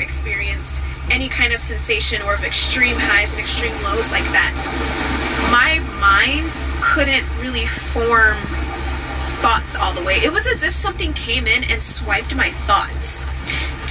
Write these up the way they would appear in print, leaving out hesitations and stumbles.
experienced any kind of sensation or of extreme highs and extreme lows like that. My mind couldn't really form thoughts all the way. It was as if something came in and swiped my thoughts.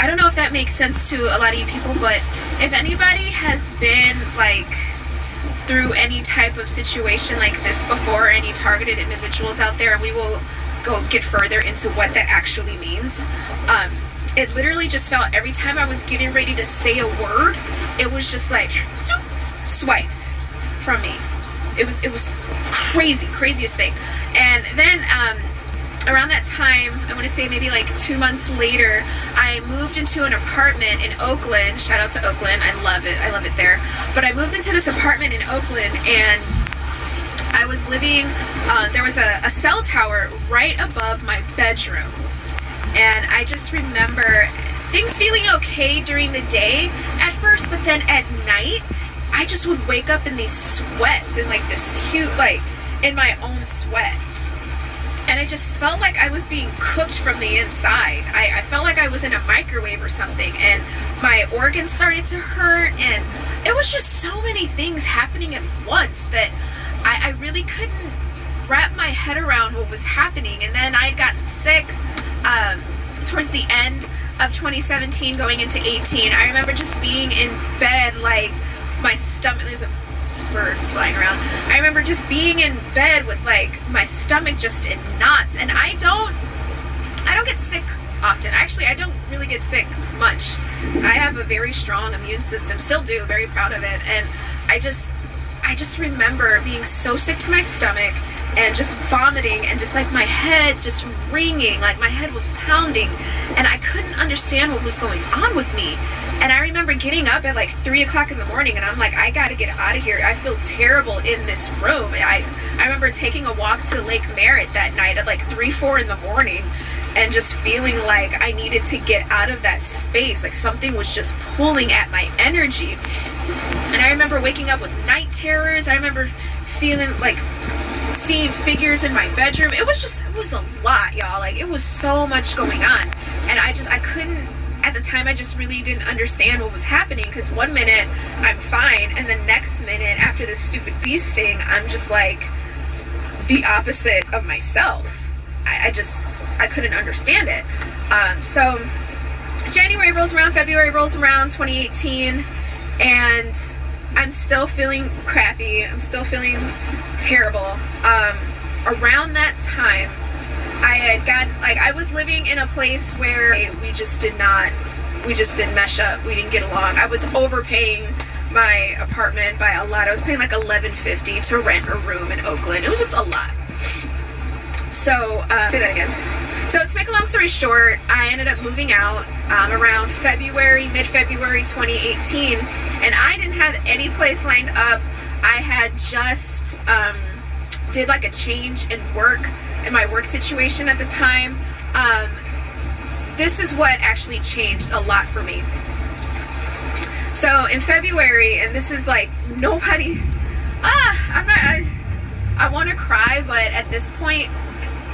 I don't know if that makes sense to a lot of you people, but if anybody has been like through any type of situation like this before, any targeted individuals out there, and we will go get further into what that actually means. It literally just felt every time I was getting ready to say a word, it was just like swiped from me. It was craziest thing. And then around that time, I want to say maybe like 2 months later, I moved into an apartment in Oakland. Shout out to Oakland. I love it there. But I moved into this apartment in Oakland, and I was living, there was a cell tower right above my bedroom. And I just remember things feeling okay during the day at first, but then at night, I just would wake up in these sweats and like this huge, like in my own sweat. And I just felt like I was being cooked from the inside. I felt like I was in a microwave or something, and my organs started to hurt, and it was just so many things happening at once that I really couldn't wrap my head around what was happening. And then I'd gotten sick towards the end of 2017 going into 18. I remember just being in bed, like my stomach, there's a birds flying around. I remember just being in bed with like my stomach just in knots, and I don't get sick often. Actually, I don't really get sick much. I have a very strong immune system, still do, very proud of it. And I just remember being so sick to my stomach and just vomiting, and just like my head just ringing, like my head was pounding, and I couldn't understand what was going on with me. And I remember getting up at like 3 o'clock in the morning, and I'm like, I gotta get out of here. I feel terrible in this room. I remember taking a walk to Lake Merritt that night at like 3, 4 in the morning, and just feeling like I needed to get out of that space. Like something was just pulling at my energy. And I remember waking up with night terrors. I remember feeling like seeing figures in my bedroom. It was a lot, y'all. Like it was so much going on, and I couldn't, at the time, I just really didn't understand what was happening, because one minute I'm fine, and the next minute after this stupid bee sting, I'm just like the opposite of myself. I couldn't understand it. So January rolls around, February rolls around, 2018, and I'm still feeling crappy. I'm still feeling terrible. Around that time, I had gotten, like, I was living in a place where we just didn't mesh up. We didn't get along. I was overpaying my apartment by a lot. I was paying like $11.50 to rent a room in Oakland. It was just a lot. So, say that again. So to make a long story short, I ended up moving out around mid-February 2018, and I didn't have any place lined up. I had just did like a change in work, in my work situation at the time. This is what actually changed a lot for me. So in February, and this is like nobody, I want to cry, but at this point,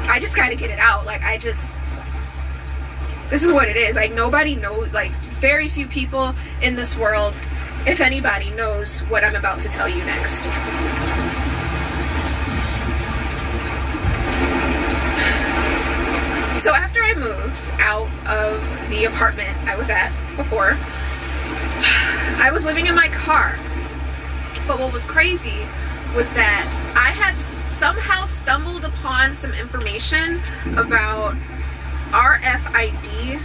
I just got to get it out. Like this is what it is. Like nobody knows, like very few people in this world, if anybody, knows what I'm about to tell you next. So after I moved out of the apartment I was at before, I was living in my car. But what was crazy was that I had somehow stumbled upon some information about RFID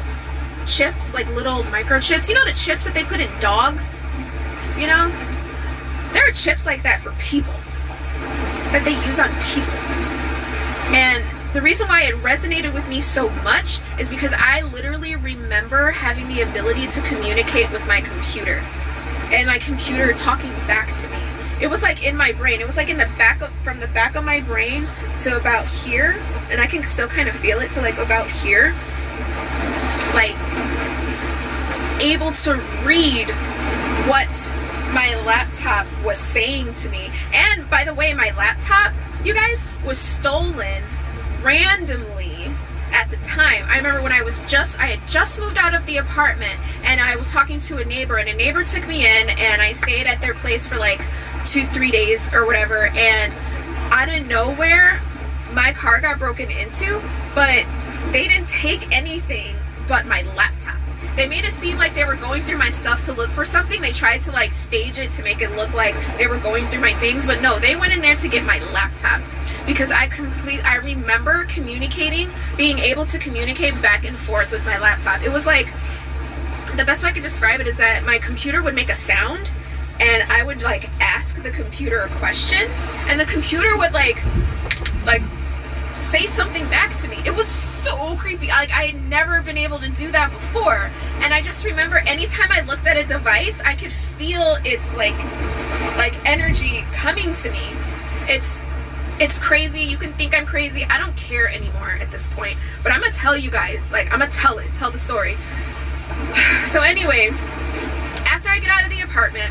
chips, like little microchips. You know the chips that they put in dogs? You know? There are chips like that for people, that they use on people. And the reason why it resonated with me so much is because I literally remember having the ability to communicate with my computer, and my computer talking back to me. It was like in my brain. It was like in the back of, from the back of my brain to about here, and I can still kind of feel it to like about here. Like able to read what my laptop was saying to me. And by the way, my laptop, you guys, was stolen randomly at the time. I remember when I had just moved out of the apartment, and I was talking to a neighbor, and a neighbor took me in, and I stayed at their place for like 2-3 days or whatever, and out of nowhere my car got broken into, but they didn't take anything but my laptop. They made it seem like they were going through my stuff to look for something. They tried to like stage it to make it look like they were going through my things, but no, they went in there to get my laptop, because I remember communicating, being able to communicate back and forth with my laptop. It was like, the best way I could describe it is that my computer would make a sound, and I would like ask the computer a question, and the computer would like say something back to me. It was so creepy. Like, I had never been able to do that before, and I just remember anytime I looked at a device, I could feel its like energy coming to me. It's crazy. You can think I'm crazy. I don't care anymore at this point, but I'm gonna tell you guys, like, I'm gonna tell the story. So anyway, after I get out of the apartment,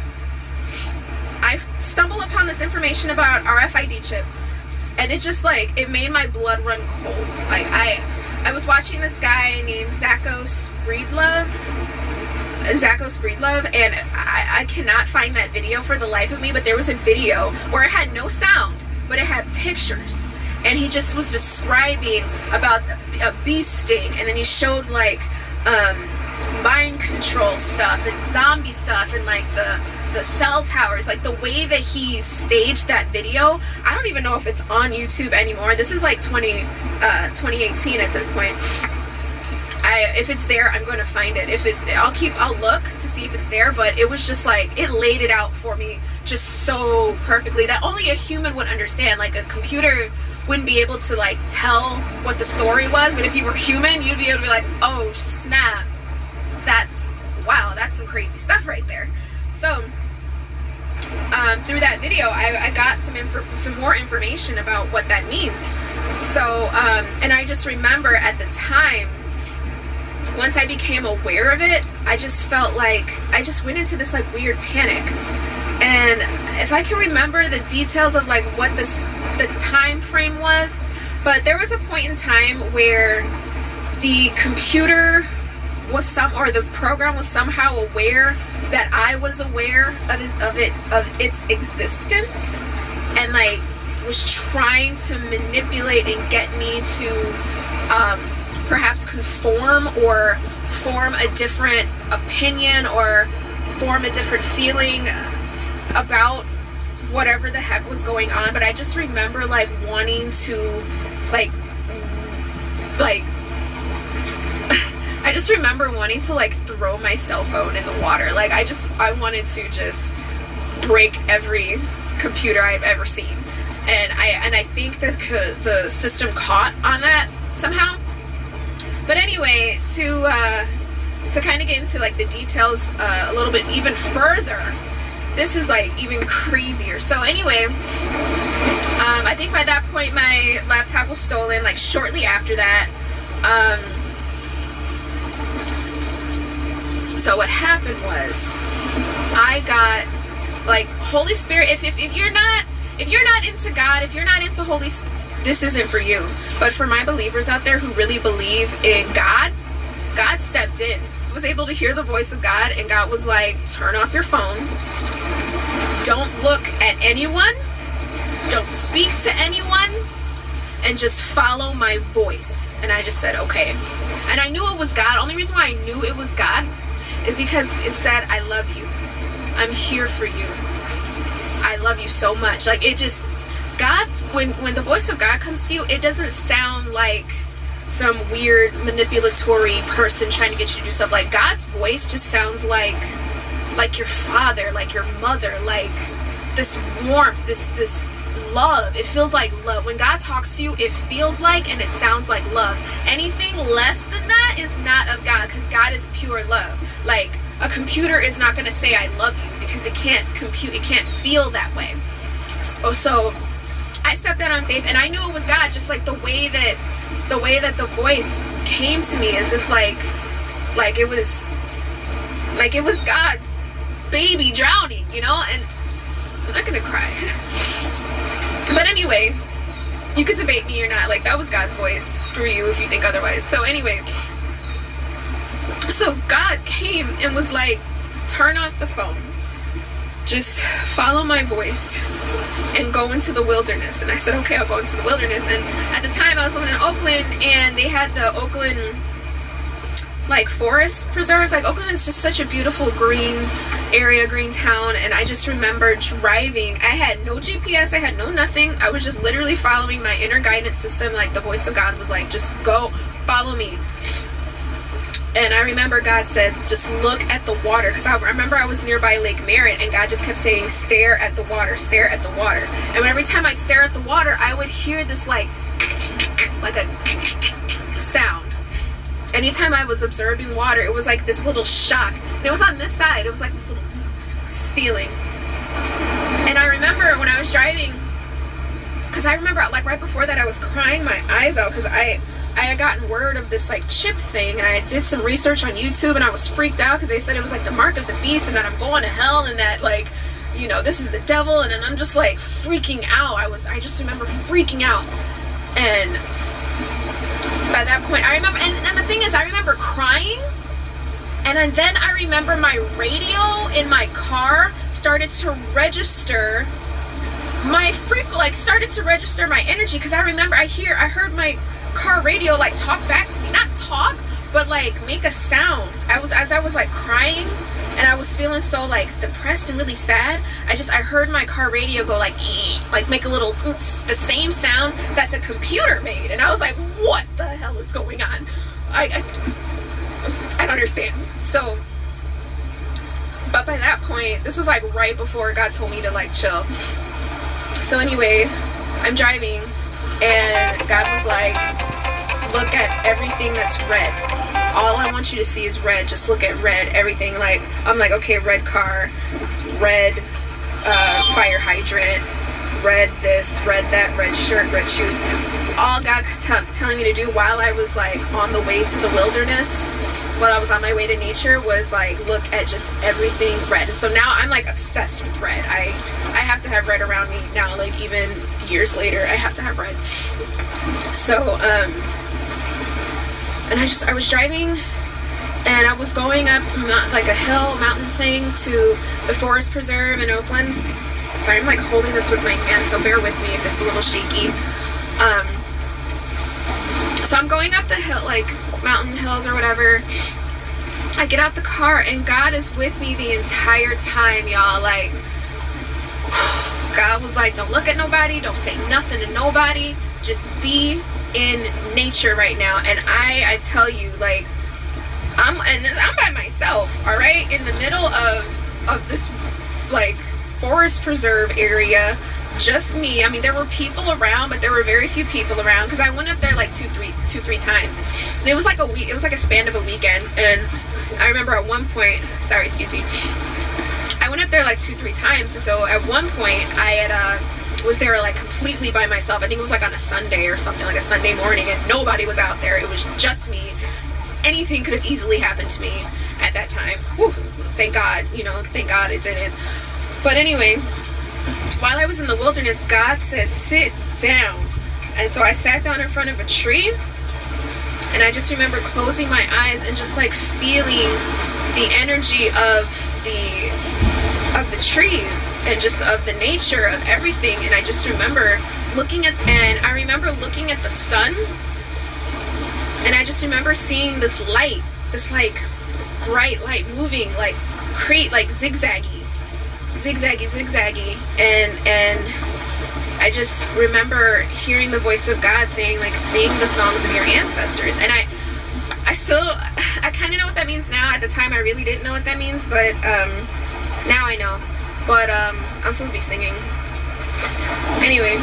I stumble upon this information about RFID chips, and it just like, it made my blood run cold. Like, I was watching this guy named Zachos Breedlove, and I cannot find that video for the life of me, but there was a video where it had no sound, but it had pictures, and he just was describing about a bee sting, and then he showed like mind control stuff and zombie stuff, and like the cell towers, like the way that he staged that video. I don't even know if it's on YouTube anymore. This is like 2018 at this point. If it's there, I'm going to find it. I'll look to see if it's there, but it was just like, it laid it out for me just so perfectly that only a human would understand. Like, a computer wouldn't be able to like tell what the story was, but if you were human, you'd be able to be like, oh snap, wow, that's some crazy stuff right there. So through that video, I got some more information about what that means. So and I just remember at the time, once I became aware of it, I just felt like I just went into this like weird panic. And if I can remember the details of like what the time frame was, but there was a point in time where the computer was the program was somehow aware that I was aware of its existence, and like was trying to manipulate and get me to perhaps conform or form a different opinion or form a different feeling about whatever the heck was going on. But I just remember like wanting to like I just remember wanting to like throw my cell phone in the water. Like, I wanted to just break every computer I've ever seen, and I think that the system caught on that somehow. But anyway, to kind of get into like the details a little bit even further, this is like even crazier. So anyway, I think by that point my laptop was stolen, like shortly after that. So what happened was, I got like Holy Spirit. If you're not into God, if you're not into Holy Spirit, this isn't for you. But for my believers out there who really believe in God, God stepped in. I was able to hear the voice of God, and God was like, turn off your phone. Don't look at anyone. Don't speak to anyone. And just follow my voice. And I just said, okay. And I knew it was God. Only reason why I knew it was God is because it said, I love you. I'm here for you. I love you so much. Like, it just, God, when the voice of God comes to you, it doesn't sound like some weird manipulatory person trying to get you to do stuff. Like, God's voice just sounds like your father, like your mother, like this warmth, this love. It feels like love. When God talks to you, it feels like and it sounds like love. Anything less than that is not of God, because God is pure love. Like, a computer is not going to say I love you, because it can't compute, it can't feel that way. So I stepped out on faith, and I knew it was God, just like the way that the voice came to me, as if like it was God's baby drowning, you know. And I'm not gonna cry. But anyway, you could debate me or not. Like, that was God's voice. Screw you if you think otherwise. So anyway, so God came and was like, turn off the phone. Just follow my voice and go into the wilderness. And I said, okay, I'll go into the wilderness. And at the time I was living in Oakland, and they had the Oakland like forest preserves. Like, Oakland is just such a beautiful green area, green town. And I just remember driving. I had no GPS, I had no nothing. I was just literally following my inner guidance system. Like, the voice of God was like, just go, follow me. And I remember God said, just look at the water. Because I remember I was nearby Lake Merritt, and God just kept saying, stare at the water, stare at the water. And every time I'd stare at the water, I would hear this like a sound. Anytime I was observing water, it was like this little shock. And it was on this side. It was like this little feeling. And I remember when I was driving, because I remember like right before that I was crying my eyes out, because I had gotten word of this like chip thing, and I did some research on YouTube, and I was freaked out because they said it was like the mark of the beast, and that I'm going to hell, and that like, you know, this is the devil. And then I'm just like freaking out. I just remember freaking out. And by that point I remember, and the thing is, I remember crying, and then I remember my radio in my car started to register my started to register my energy, because I remember I heard my car radio like talk back to me, not talk, but like make a sound. As I was like crying, and I was feeling so like depressed and really sad, I heard my car radio go like make a little the same sound that the computer made. And I was like, what the hell is going on? I don't understand. So, but by that point, this was like right before God told me to like chill. So anyway, I'm driving, and God was like, look at everything that's red. All I want you to see is red. Just look at red. Everything. Like, I'm like, okay, red car, red fire hydrant, red this, red that, red shirt, red shoes. All God telling me to do while I was like on the way to the wilderness, while I was on my way to nature, was like, look at just everything red. And so now I'm like obsessed with red. I have to have red around me now. Like, even years later, I have to have red. So and I was driving, and I was going up like a mountain thing to the forest preserve in Oakland. Sorry, I'm like holding this with my hand, so bear with me if it's a little shaky. So I'm going up the hill, like mountain hills or whatever. I get out the car, and God is with me the entire time, y'all. Like, God was like, don't look at nobody, don't say nothing to nobody, just be in nature right now. And I tell you, like, I'm by myself, all right, in the middle of this like forest preserve area, just me. I mean, there were people around, but there were very few people around, because I went up there like two, three times. It was like a week. It was like a span of a weekend. And I remember at one point, sorry, excuse me, I went up there like 2-3 times. And so at one point I was there like completely by myself. I think it was like on a Sunday or something, like a Sunday morning, and nobody was out there. It was just me. Anything could have easily happened to me at that time. Whew, thank God, you know, thank God it didn't. But anyway, while I was in the wilderness, God said, sit down. And so I sat down in front of a tree, and I just remember closing my eyes and just like feeling the energy of the trees and just of the nature of everything. And I just remember looking at the sun, and I just remember seeing this light, this like bright light moving, like zigzaggy, and I just remember hearing the voice of God saying, like, sing the songs of your ancestors. And I kind of know what that means now. At the time I really didn't know what that means, but now I know. But I'm supposed to be singing anyway.